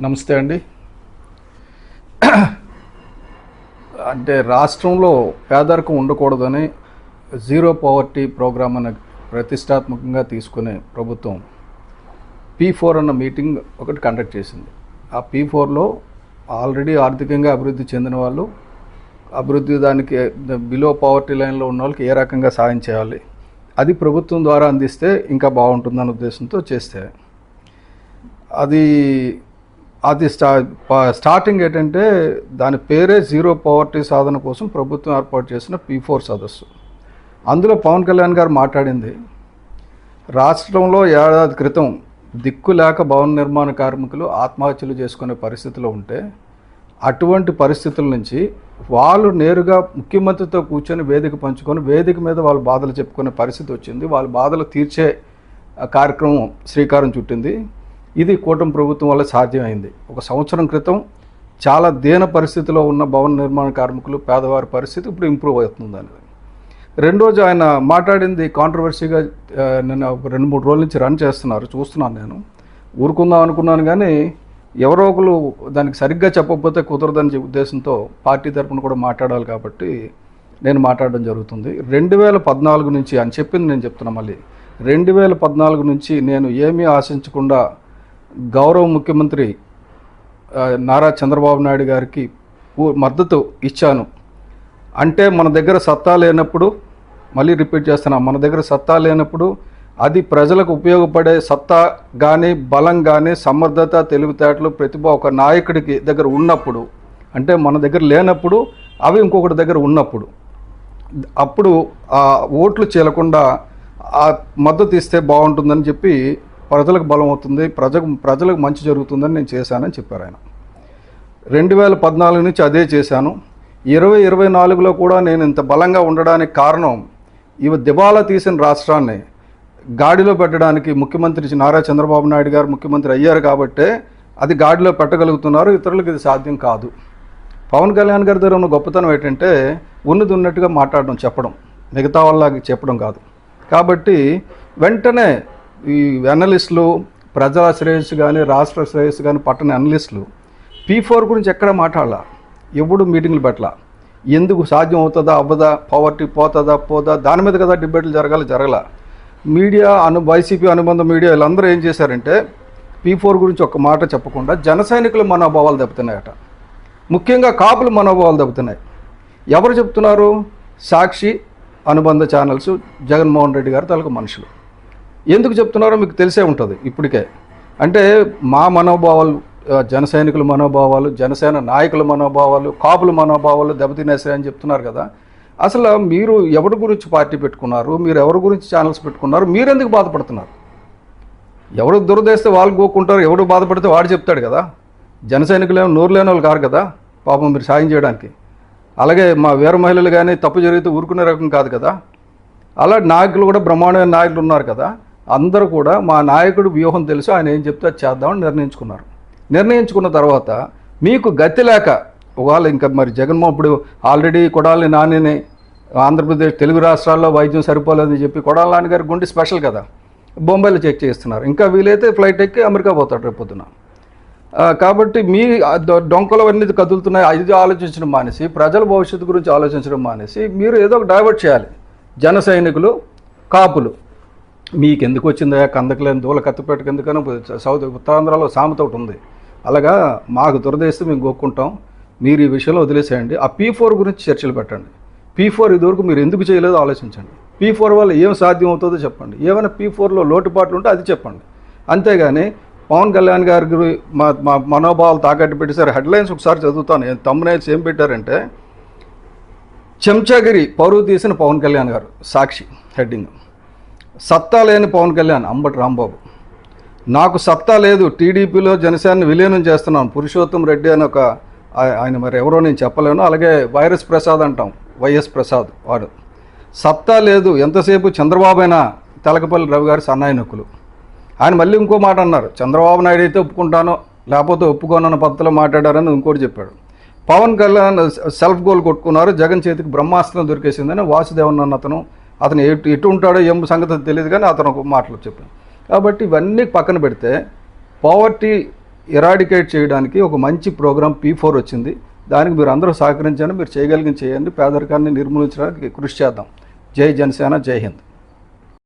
నమస్తే అండి. అంటే రాష్ట్రంలో పేదరికం ఉండకూడదని జీరో పవర్టీ ప్రోగ్రామ్ అనే ప్రతిష్టాత్మకంగా తీసుకునే ప్రభుత్వం P4 అన్న మీటింగ్ ఒకటి కండక్ట్ చేసింది. ఆ P4లో ఆల్రెడీ ఆర్థికంగా అభివృద్ధి చెందిన వాళ్ళు, అభివృద్ధి దానికి బిలో పవర్టీ లైన్లో ఉన్న వాళ్ళకి ఏ రకంగా సాయం చేయాలి, అది ప్రభుత్వం ద్వారా అందిస్తే ఇంకా బాగుంటుందన్న ఉద్దేశంతో చేస్తే అది స్టార్టింగ్ ఏంటంటే దాని పేరే జీరో పవర్టీ సాధన కోసం ప్రభుత్వం ఏర్పాటు చేసిన P4 సదస్సు. అందులో పవన్ కళ్యాణ్ గారు మాట్లాడింది, రాష్ట్రంలో ఏడాది క్రితం దిక్కు లేక భవన నిర్మాణ కార్మికులు ఆత్మహత్యలు చేసుకునే పరిస్థితిలో ఉంటే అటువంటి పరిస్థితుల నుంచి వాళ్ళు నేరుగా ముఖ్యమంత్రితో కూర్చొని వేదిక పంచుకొని వేదిక మీద వాళ్ళ బాధలు చెప్పుకునే పరిస్థితి వచ్చింది. వాళ్ళ బాధలు తీర్చే కార్యక్రమం శ్రీకారం చుట్టింది. ఇది కూటమి ప్రభుత్వం వల్ల సాధ్యమైంది. ఒక సంవత్సరం క్రితం చాలా దీన పరిస్థితిలో ఉన్న భవన నిర్మాణ కార్మికులు, పేదవారి పరిస్థితి ఇప్పుడు ఇంప్రూవ్ అవుతుంది అనేది. రెండోజు ఆయన మాట్లాడింది కాంట్రవర్సీగా నేను 2-3 రోజుల నుంచి రన్ చేస్తున్నారు, చూస్తున్నాను. నేను ఊరుకుందాం అనుకున్నాను, కానీ ఎవరో ఒకరు దానికి సరిగ్గా చెప్పకపోతే కుదరదని ఉద్దేశంతో పార్టీ తరఫున కూడా మాట్లాడాలి కాబట్టి నేను మాట్లాడడం జరుగుతుంది. 2014 నుంచి అని చెప్పింది నేను చెప్తున్నా. మళ్ళీ 2014 నుంచి నేను ఏమీ ఆశించకుండా గౌరవ ముఖ్యమంత్రి నారా చంద్రబాబు నాయుడు గారికి మద్దతు ఇచ్చాను. అంటే మన దగ్గర సత్తా లేనప్పుడు, మళ్ళీ రిపీట్ చేస్తున్నాం, మన దగ్గర సత్తా లేనప్పుడు అది ప్రజలకు ఉపయోగపడే సత్తా కానీ, బలం కానీ, సమర్థత, తెలివితేటలు, ప్రతిభ ఒక నాయకుడికి దగ్గర ఉన్నప్పుడు, అంటే మన దగ్గర లేనప్పుడు అవి ఇంకొకటి దగ్గర ఉన్నప్పుడు, అప్పుడు ఆ ఓట్లు చీలకుండా ఆ మద్దతు ఇస్తే బాగుంటుందని చెప్పి, ప్రజలకు బలం అవుతుంది, ప్రజలకు మంచి జరుగుతుందని నేను చేశానని చెప్పారు ఆయన. 2014 నుంచి అదే చేశాను. 2024లో కూడా నేను ఇంత బలంగా ఉండడానికి కారణం, ఇవి దివాలా తీసిన రాష్ట్రాన్ని గాడిలో పెట్టడానికి ముఖ్యమంత్రి నారా చంద్రబాబు నాయుడు గారు ముఖ్యమంత్రి అయ్యారు కాబట్టే అది గాడిలో పెట్టగలుగుతున్నారు, ఇతరులకు ఇది సాధ్యం కాదు. పవన్ కళ్యాణ్ గారి దగ్గర ఉన్న గొప్పతనం ఏంటంటే ఉన్నది ఉన్నట్టుగా మాట్లాడడం, చెప్పడం, మిగతా వాళ్ళకి చెప్పడం కాదు. కాబట్టి వెంటనే ఈ అనలిస్టులు, ప్రజల శ్రేయస్సు కానీ, రాష్ట్ర శ్రేయస్సు కానీ పట్టణ అనలిస్టులు P4 గురించి ఎక్కడ మాట్లాడాల, ఎప్పుడు మీటింగ్లు పెట్టాల, ఎందుకు సాధ్యం అవుతుందా అవ్వదా, పవర్టీ పోతుందా పోదా, దాని మీద కదా డిబేట్లు జరగల. మీడియా వైసీపీ అనుబంధ మీడియా వీళ్ళందరూ ఏం చేశారంటే P4 గురించి ఒక్క మాట చెప్పకుండా జన సైనికుల మనోభావాలు దెబ్బతున్నాయట, ముఖ్యంగా కాపుల మనోభావాలు దెబ్బతున్నాయి. ఎవరు చెప్తున్నారు? సాక్షి అనుబంధ ఛానల్స్, జగన్మోహన్ రెడ్డి గారు తాలూకు మనుషులు. ఎందుకు చెప్తున్నారో మీకు తెలిసే ఉంటుంది ఇప్పటికే. అంటే మా మనోభావాలు, జన సైనికుల మనోభావాలు, జనసేన నాయకుల మనోభావాలు, కాపుల మనోభావాలు దెబ్బతినేసాయని చెప్తున్నారు కదా. అసలు మీరు ఎవరి గురించి పార్టీ పెట్టుకున్నారు, మీరు ఎవరి గురించి ఛానల్స్ పెట్టుకున్నారు, మీరు ఎందుకు బాధపడుతున్నారు? ఎవరు దురదేస్తే వాళ్ళు గోక్కుంటారు, ఎవడు బాధపడితే వాడు చెప్తాడు కదా. జన సైనికులు ఏమో నోరు లేని వాళ్ళు కారు కదా పాపం మీరు సాయం చేయడానికి. అలాగే మా వీర మహిళలు కానీ తప్పు జరిగితే ఊరుకునే రకం కాదు కదా. అలా నాయకులు కూడా బ్రహ్మాండమైన నాయకులు ఉన్నారు కదా. అందరూ కూడా మా నాయకుడు వ్యూహం తెలుసు, ఆయన ఏం చెప్తే అది చేద్దామని నిర్ణయించుకున్నారు. నిర్ణయించుకున్న తర్వాత మీకు గతి లేక, ఒకవేళ ఇంకా మరి జగన్మోహన్ ఇప్పుడు ఆల్రెడీ కొడాలి నానిని ఆంధ్రప్రదేశ్ తెలుగు రాష్ట్రాల్లో వైద్యం సరిపోలేదని చెప్పి కొడాలి నాని గారి గుండె స్పెషల్ కదా, బొంబాయిలో చెక్ చేస్తున్నారు. ఇంకా వీలైతే ఫ్లైట్ ఎక్కి అమెరికా పోతాడు రేపొద్దున. కాబట్టి మీ డొంకలు అన్నీ కదులుతున్నాయి, అది ఆలోచించడం మానేసి, ప్రజల భవిష్యత్తు గురించి ఆలోచించడం మానేసి మీరు ఏదో ఒక డైవర్ట్ చేయాలి. జన సైనికులు, కాపులు మీకెందుకు వచ్చిందా కందకలేని దూల కత్తిపేటకు ఎందుకని ఉత్తరాంధ్రలో సామెత ఒకటి ఉంది. అలాగా మాకు దురదేస్తే మేము గొక్కుంటాం, మీరు ఈ విషయంలో వదిలేసేయండి. ఆ P4 గురించి చర్చలు పెట్టండి. P4 ఇదివరకు మీరు ఎందుకు చేయలేదో ఆలోచించండి. P4 వల్ల ఏం సాధ్యం అవుతుందో చెప్పండి. ఏమైనా P4లో లోటుపాట్లు ఉంటే అది చెప్పండి. అంతేగాని పవన్ కళ్యాణ్ గారి మా మనోభావాలు తాకట్టు పెట్టేసారు. హెడ్లైన్స్ ఒకసారి చదువుతాను. తమ్మునైల్స్ ఏం పెట్టారంటే, చెంచాగిరి పరువు తీసిన పవన్ కళ్యాణ్ గారు, సాక్షి హెడ్డింగ్. సత్తా లేని పవన్ కళ్యాణ్, అంబటి రాంబాబు. నాకు సత్తా లేదు, టీడీపీలో జనసేనని విలీనం చేస్తున్నాను, పురుషోత్తం రెడ్డి అని ఒక ఆయన, మరి ఎవరో నేను చెప్పలేను. అలాగే వైరస్ ప్రసాద్ అంటాం, వైఎస్ ప్రసాద్, వాడు సత్తా లేదు, ఎంతసేపు చంద్రబాబైనా తెలకపల్లి రవి గారి సన్నాయి నొక్కులు. ఆయన మళ్ళీ ఇంకో మాట అన్నారు, చంద్రబాబు నాయుడు అయితే ఒప్పుకుంటానో లేకపోతే ఒప్పుకోనన్న పద్ధతిలో మాట్లాడారని ఇంకోటి చెప్పాడు. పవన్ కళ్యాణ్ సెల్ఫ్ గోల్ కొట్టుకున్నారు, జగన్ చేతికి బ్రహ్మాస్త్రం దొరికేసిందని వాసుదేవన్ అన్న అతను ఎటు ఉంటాడో ఏం సంగతి తెలియదు, కానీ అతను ఒక మాటలు చెప్పాను. కాబట్టి ఇవన్నీ పక్కన పెడితే పవర్టీ ఎరాడికేట్ చేయడానికి ఒక మంచి ప్రోగ్రామ్ P4 వచ్చింది. దానికి మీరు అందరూ సహకరించండి, మీరు చేయగలిగిన చేయండి, పేదరికాన్ని నిర్మూలించడానికి కృషి చేద్దాం. జై జనసేన, జై హింద్.